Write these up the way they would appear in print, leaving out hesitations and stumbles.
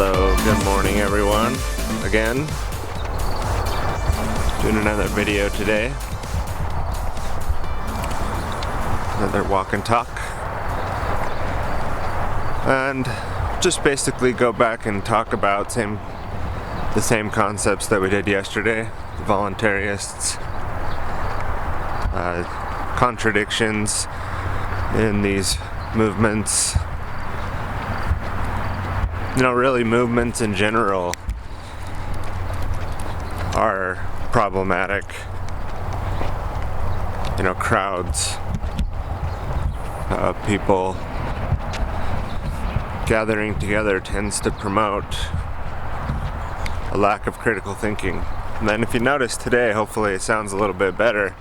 So, good morning everyone, again, doing another video today, another walk and talk, and just basically go back and talk about the same concepts that we did yesterday, voluntarists, contradictions in these movements. You know, really movements in general are problematic. You know, crowds, people gathering together tends to promote a lack of critical thinking. And then if you notice today, hopefully it sounds a little bit better.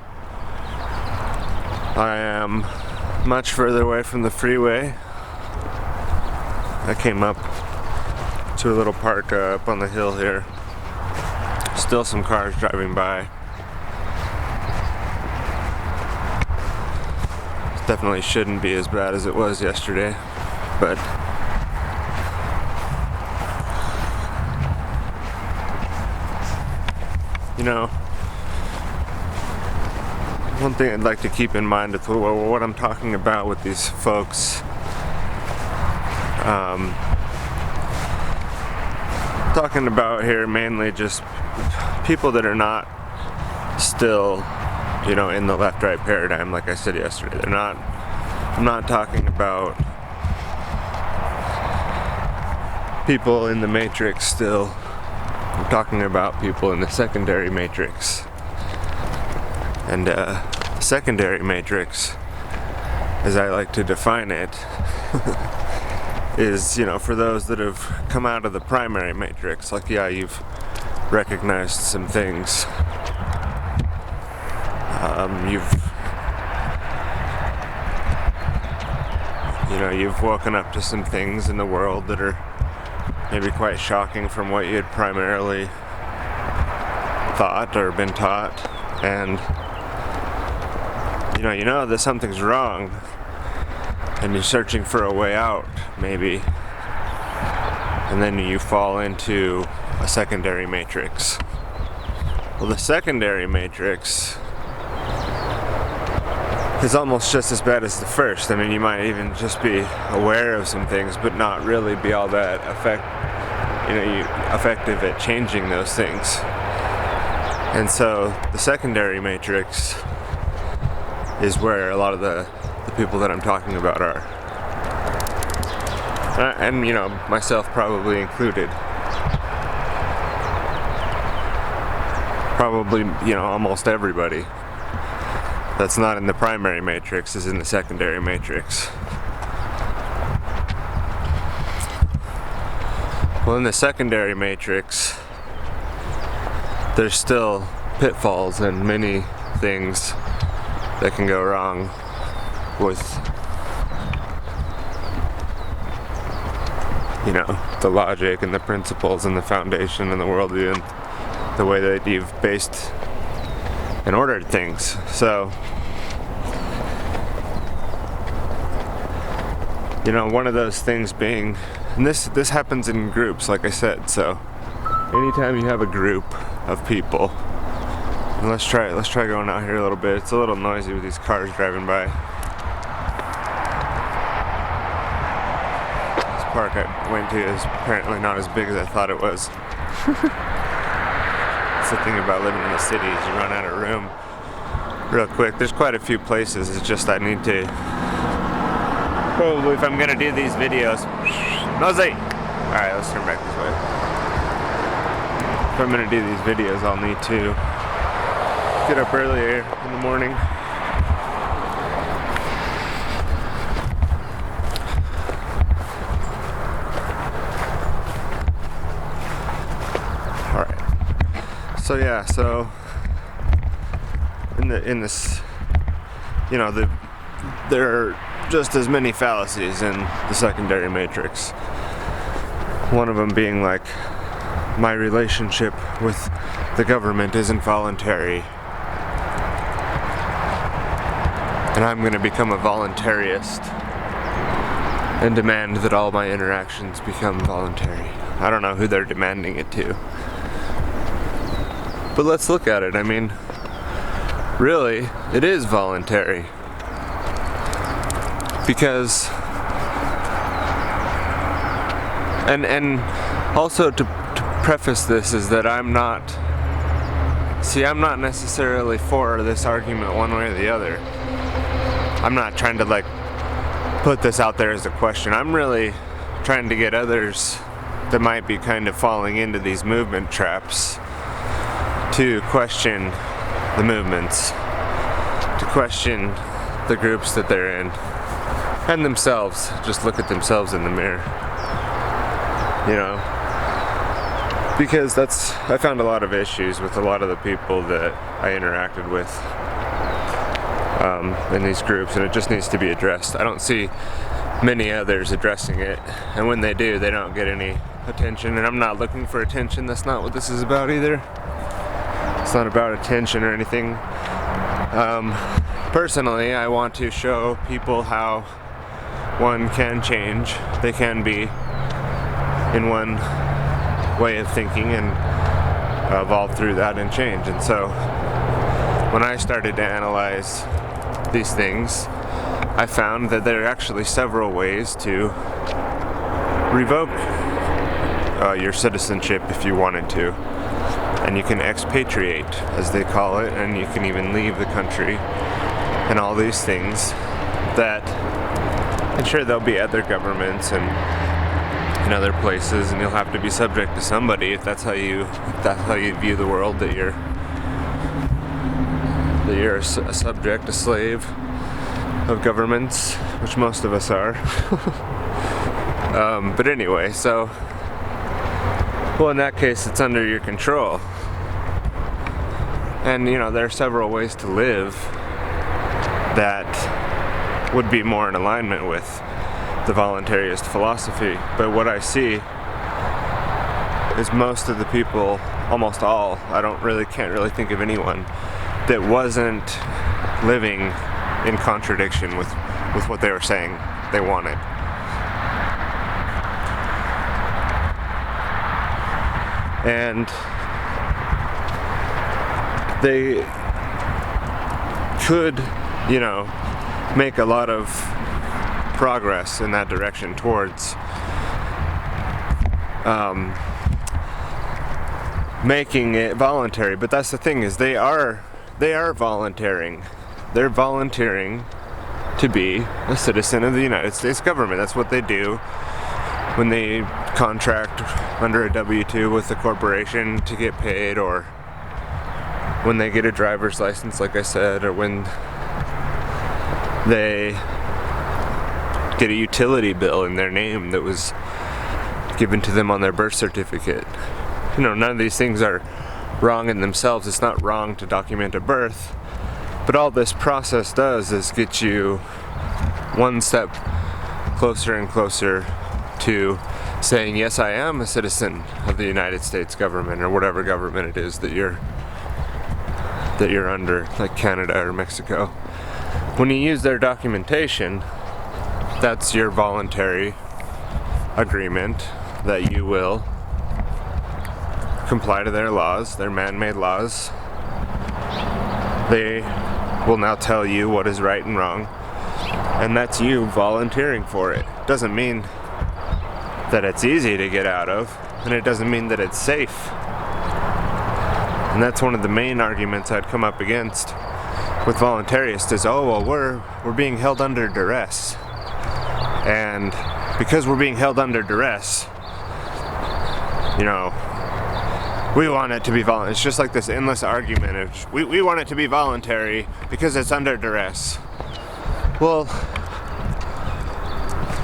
I am much further away from the freeway. I came up to a little park up on the hill here. Still some cars driving by. It definitely shouldn't be as bad as it was yesterday, but you know, one thing I'd like to keep in mind with what I'm talking about with these folks, talking about here mainly just people that are not still, you know, in the left-right paradigm, like I said yesterday. I'm not talking about people in the matrix still. I'm talking about people in the secondary matrix. And secondary matrix, as I like to define it, is, you know, for those that have come out of the primary matrix, like, yeah, you've recognized some things. You've woken up to some things in the world that are maybe quite shocking from what you had primarily thought or been taught, and you know that something's wrong, and you're searching for a way out, maybe, and then you fall into a secondary matrix. Well, the secondary matrix is almost just as bad as the first. I mean, you might even just be aware of some things, but not really be all that effective at changing those things. And so the secondary matrix is where a lot of the people that I'm talking about are. And, you know, myself probably included. Probably, you know, almost everybody that's not in the primary matrix is in the secondary matrix. Well, in the secondary matrix, there's still pitfalls and many things that can go wrong with, you know, the logic and the principles and the foundation and the worldview and the way that you've based and ordered things. So, you know, one of those things being, and this happens in groups, like I said, so anytime you have a group of people, and let's try going out here a little bit. It's a little noisy with these cars driving by. This park I went to is apparently not as big as I thought it was. That's the thing about living in the city, is you run out of room real quick. There's quite a few places, it's just I need to, probably if I'm gonna do these videos, nosy! Alright, let's turn back this way. If I'm gonna do these videos, I'll need to get up earlier in the morning. Alright. So yeah, so in this, you know, there are just as many fallacies in the secondary matrix. One of them being like, my relationship with the government isn't voluntary, and I'm going to become a voluntarist and demand that all my interactions become voluntary. I don't know who they're demanding it to. But let's look at it. I mean, really, it is voluntary. Because, and also to preface this is that I'm not necessarily for this argument one way or the other. I'm not trying to like put this out there as a question. I'm really trying to get others that might be kind of falling into these movement traps to question the movements, to question the groups that they're in, and themselves. Just look at themselves in the mirror, you know, because I found a lot of issues with a lot of the people that I interacted with in these groups, and it just needs to be addressed. I don't see many others addressing it, and when they do, they don't get any attention, and I'm not looking for attention. That's not what this is about either. It's not about attention or anything. Personally, I want to show people how one can change. They can be in one way of thinking and evolve through that and change. And so when I started to analyze these things, I found that there are actually several ways to revoke your citizenship if you wanted to. And you can expatriate, as they call it, and you can even leave the country, and all these things that, and sure, there'll be other governments and in other places, and you'll have to be subject to somebody if that's how you view the world, that you're a subject, a slave of governments, which most of us are. But anyway, so, well, in that case, it's under your control. And, you know, there are several ways to live that would be more in alignment with the voluntarist philosophy. But what I see is most of the people, almost all, can't really think of anyone that wasn't living in contradiction with what they were saying they wanted. And they could, you know, make a lot of progress in that direction towards making it voluntary. But that's the thing, is they are volunteering. They're volunteering to be a citizen of the United States government. That's what they do when they contract under a W-2 with a corporation to get paid, or when they get a driver's license, like I said, or when they get a utility bill in their name that was given to them on their birth certificate. You know, none of these things are wrong in themselves. It's not wrong to document a birth, but all this process does is get you one step closer and closer to saying, yes, I am a citizen of the United States government, or whatever government it is that you're under, like Canada or Mexico. When you use their documentation, that's your voluntary agreement that you will comply to their laws, their man-made laws. They will now tell you what is right and wrong, and that's you volunteering for it. Doesn't mean that it's easy to get out of, and it doesn't mean that it's safe. And that's one of the main arguments I'd come up against with voluntarists is, oh, well, we're being held under duress. And because we're being held under duress, you know, we want it to be voluntary. It's just like this endless argument of, we want it to be voluntary because it's under duress. Well,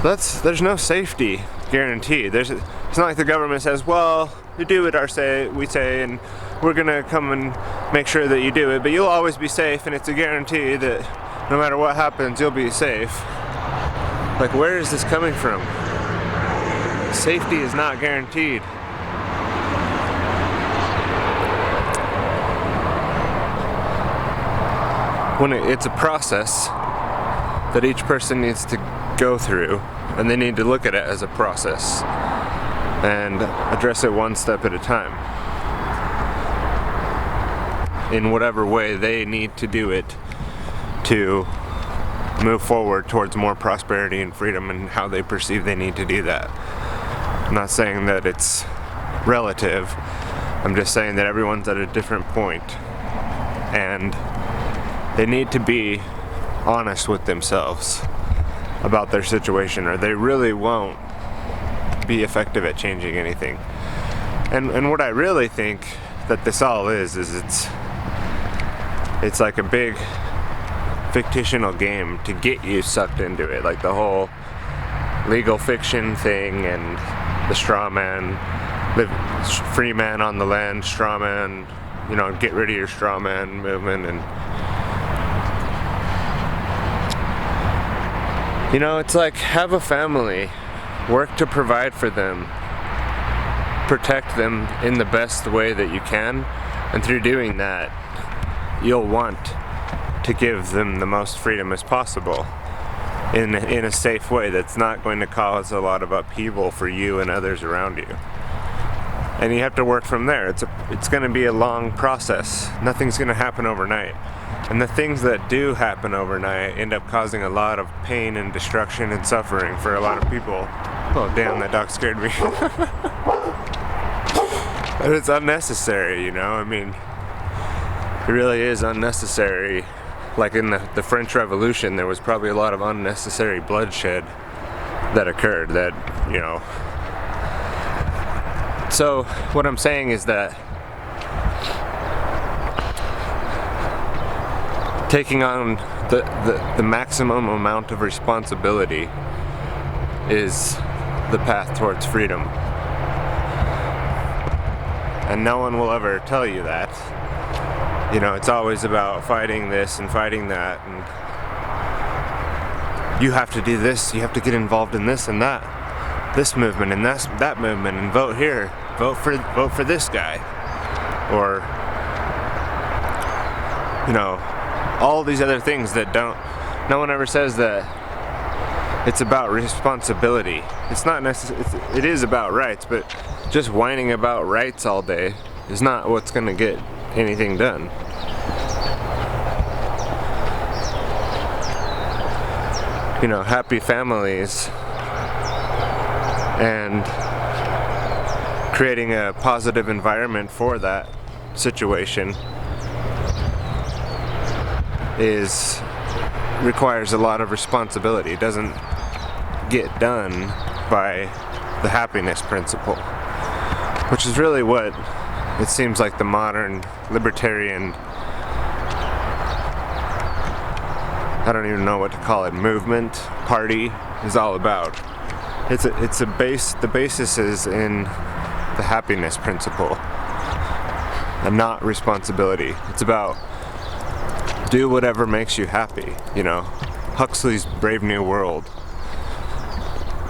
there's no safety guarantee. It's not like the government says, well, you do what we say, and we're gonna come and make sure that you do it, but you'll always be safe, and it's a guarantee that no matter what happens, you'll be safe. Like, where is this coming from? Safety is not guaranteed. When it's a process that each person needs to go through, and they need to look at it as a process. and address it one step at a time in whatever way they need to do it to move forward towards more prosperity and freedom, and how they perceive they need to do that. I'm not saying that it's relative. I'm just saying that everyone's at a different point, and they need to be honest with themselves about their situation, or they really won't be effective at changing anything. And what I really think that this all is it's like a big fictional game to get you sucked into it, like the whole legal fiction thing and the straw man, free man on the land, straw man, get rid of your straw man movement. And it's like, have a family, work to provide for them, protect them in the best way that you can, and through doing that you'll want to give them the most freedom as possible in a safe way that's not going to cause a lot of upheaval for you and others around you. And you have to work from there. It's going to be a long process. Nothing's going to happen overnight. And the things that do happen overnight end up causing a lot of pain and destruction and suffering for a lot of people. Oh damn, that dog scared me. But it's unnecessary, I mean, it really is unnecessary. Like in the French Revolution, there was probably a lot of unnecessary bloodshed that occurred that, So what I'm saying is that taking on the maximum amount of responsibility is the path towards freedom. And no one will ever tell you that. It's always about fighting this and fighting that, and you have to do this, you have to get involved in this and that, this movement and that movement, and vote here, vote for this guy, or all these other things that no one ever says that it's about responsibility. It's not it is about rights, but just whining about rights all day is not what's going to get anything done. Happy families and creating a positive environment for that situation requires a lot of responsibility. It doesn't get done by the happiness principle, which is really what it seems like the modern libertarian, I don't even know what to call it, movement, party is all about. The basis is in the happiness principle and not responsibility. It's about do whatever makes you happy, Huxley's Brave New World,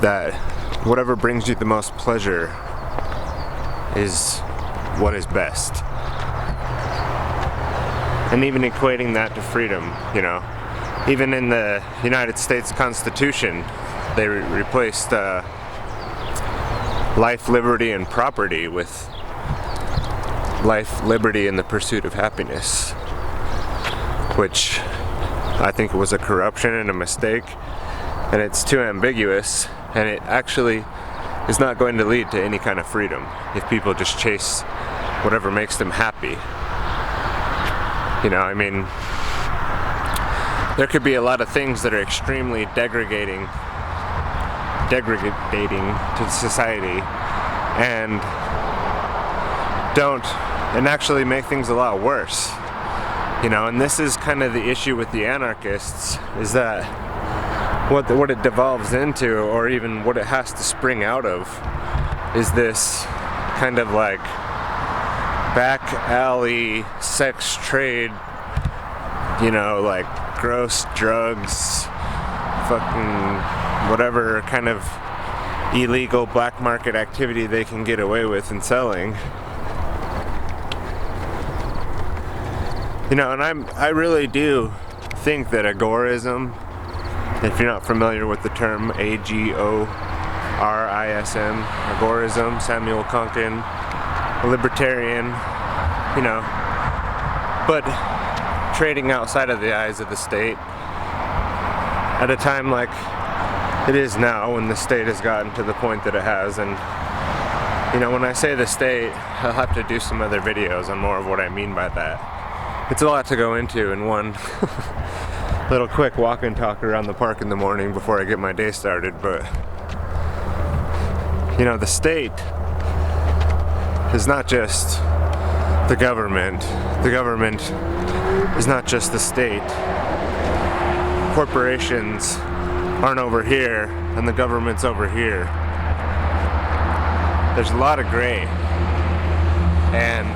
that whatever brings you the most pleasure is what is best. And even equating that to freedom, even in the United States Constitution, they replaced life, liberty, and property with life, liberty, and the pursuit of happiness, which I think was a corruption and a mistake, and it's too ambiguous, and it actually is not going to lead to any kind of freedom if people just chase whatever makes them happy. There could be a lot of things that are extremely degrading to society and actually make things a lot worse. And this is kind of the issue with the anarchists, is that what it devolves into, or even what it has to spring out of, is this kind of like back alley sex trade, like gross drugs, fucking whatever kind of illegal black market activity they can get away with in selling. And I really do think that agorism, if you're not familiar with the term, AGO, RISM, agorism, Samuel Konkin, a libertarian, you know, but trading outside of the eyes of the state at a time like it is now, when the state has gotten to the point that it has. And you know, when I say the state, I'll have to do some other videos on more of what I mean by that. It's a lot to go into in one little quick walk and talk around the park in the morning before I get my day started. But you know, the state is not just the government. The government is not just the state. Corporations aren't over here and the government's over here. There's a lot of gray, and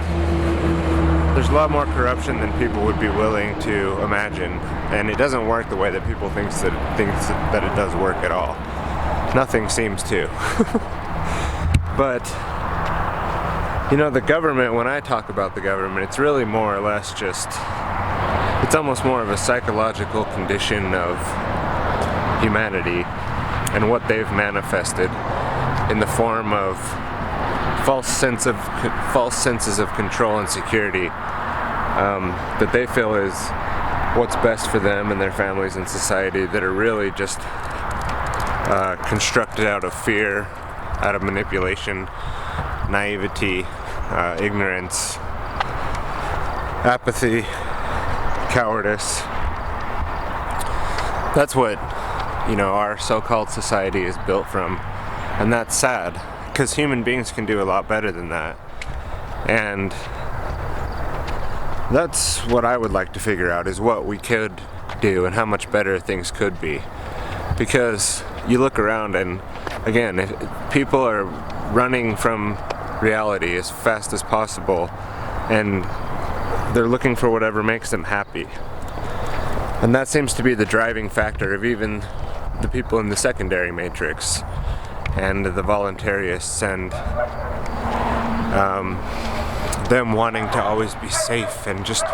there's a lot more corruption than people would be willing to imagine, and it doesn't work the way that people think that it does work at all. Nothing seems to. But you know, the government, when I talk about the government, it's really more or less just, it's almost more of a psychological condition of humanity and what they've manifested in the form of false senses of control and security that they feel is what's best for them and their families and society, that are really just constructed out of fear, out of manipulation, naivety, ignorance, apathy, cowardice. That's what, you know, our so-called society is built from, and that's sad, because human beings can do a lot better than that. And that's what I would like to figure out, is what we could do and how much better things could be. Because you look around and, again, if people are running from reality as fast as possible, and they're looking for whatever makes them happy. And that seems to be the driving factor of even the people in the secondary matrix and the voluntarists, and them wanting to always be safe, and just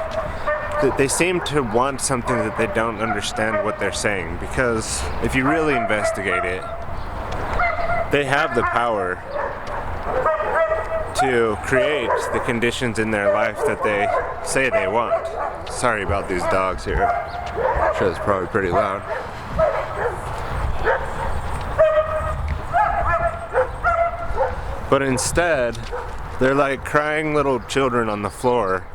they seem to want something that they don't understand what they're saying. Because if you really investigate it, they have the power to create the conditions in their life that they say they want. Sorry about these dogs here. I'm sure it's probably pretty loud. But instead, they're like crying little children on the floor,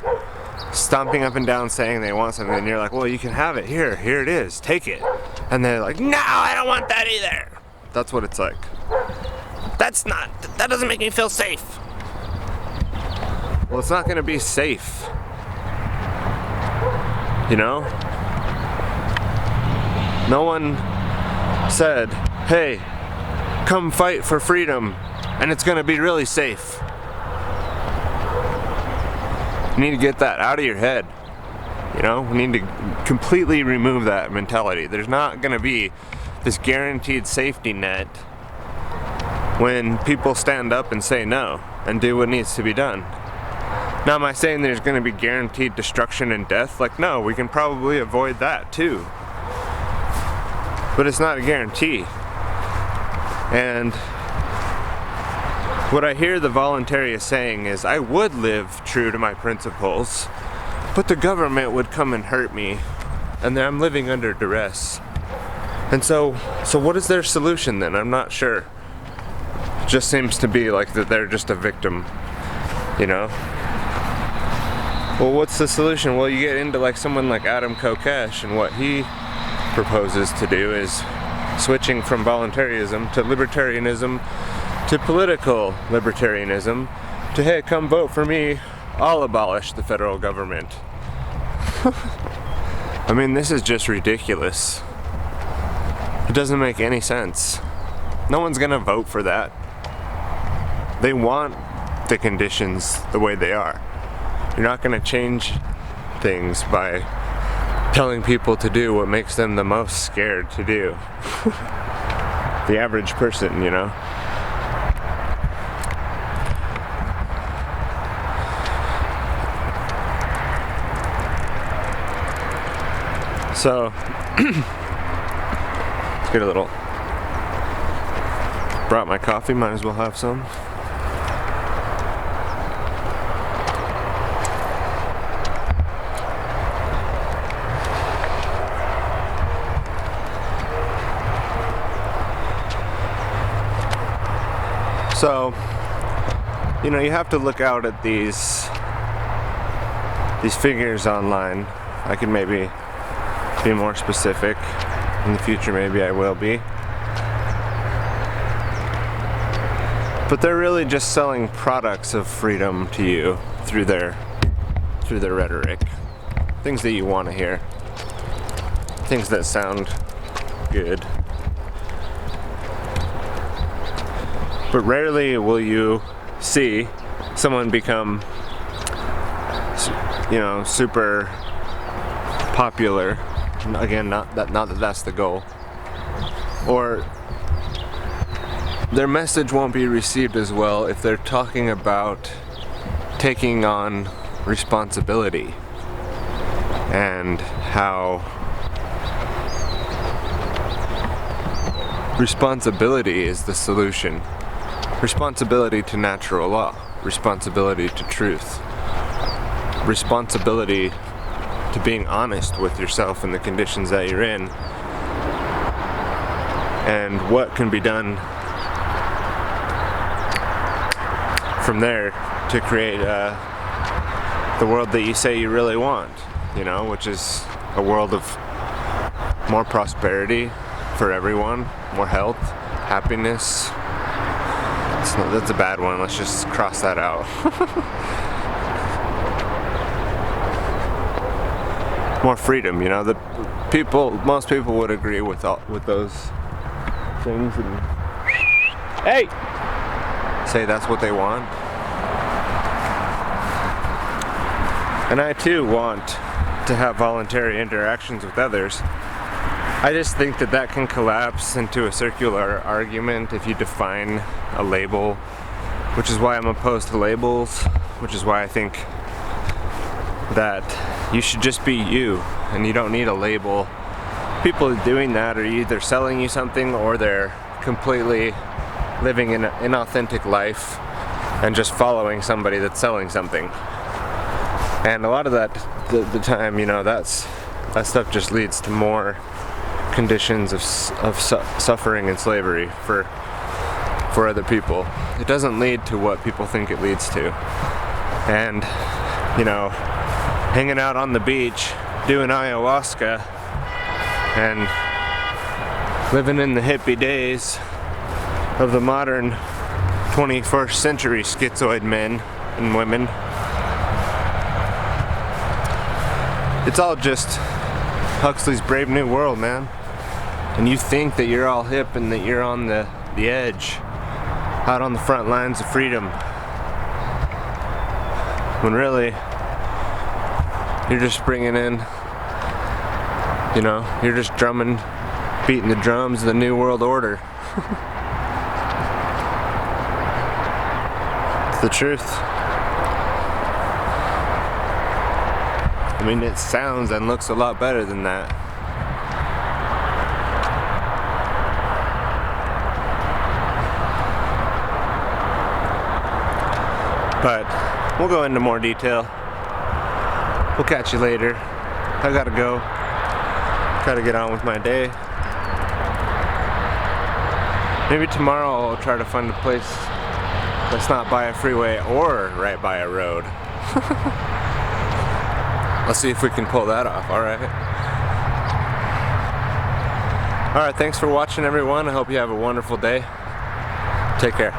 stomping up and down saying they want something, and you're like, well, you can have it. Here it is, take it. And they're like, no, I don't want that either. That's what it's like. That doesn't make me feel safe. Well, it's not gonna be safe. You know? No one said, hey, come fight for freedom, and it's gonna be really safe. You need to get that out of your head. You know, we need to completely remove that mentality. There's not gonna be this guaranteed safety net when people stand up and say no and do what needs to be done. Now, am I saying there's going to be guaranteed destruction and death? Like, no, we can probably avoid that too. But it's not a guarantee. And what I hear the voluntarists saying is, I would live true to my principles, but the government would come and hurt me, and then I'm living under duress. And so what is their solution then? I'm not sure. It just seems to be like that they're just a victim, you know? Well, what's the solution? Well, you get into like someone like Adam Kokesh, and what he proposes to do is switching from voluntarism to libertarianism to political libertarianism to, hey, come vote for me, I'll abolish the federal government. I mean, this is just ridiculous. It doesn't make any sense. No one's gonna vote for that. They want the conditions the way they are. You're not gonna change things by telling people to do what makes them the most scared to do. The average person, you know? So, let's get a little Brought my coffee, might as well have some. So, you know, you have to look out at these figures online. I could maybe be more specific in the future, maybe I will be. But they're really just selling products of freedom to you through their rhetoric. Things that you want to hear. Things that sound good. But rarely will you see someone become, you know, super popular. Again, not that that's the goal. Or their message won't be received as well if they're talking about taking on responsibility and how responsibility is the solution. Responsibility to natural law, responsibility to truth, responsibility to being honest with yourself and the conditions that you're in, and what can be done from there to create the world that you say you really want, you know, which is a world of more prosperity for everyone, more health, happiness. That's a bad one, let's just cross that out. More freedom, you know, most people would agree with those things and say that's what they want. And I too want to have voluntary interactions with others. I just think that can collapse into a circular argument if you define a label, which is why I'm opposed to labels, which is why I think that you should just be you and you don't need a label. People doing that are either selling you something or they're completely living an inauthentic life and just following somebody that's selling something. And a lot of that, the time, you know, that stuff just leads to more conditions of suffering and slavery for other people. It doesn't lead to what people think it leads to. And, you know, hanging out on the beach, doing ayahuasca, and living in the hippie days of the modern 21st century schizoid men and women. It's all just Huxley's Brave New World, man. And you think that you're all hip and that you're on the edge, out on the front lines of freedom, when really you're just bringing in, you know, you're just beating the drums of the New World Order. It's the truth. I mean, it sounds and looks a lot better than that. But we'll go into more detail. We'll catch you later. I gotta go. Gotta get on with my day. Maybe tomorrow I'll try to find a place that's not by a freeway or right by a road. Let's see if we can pull that off, alright? Alright, thanks for watching everyone. I hope you have a wonderful day. Take care.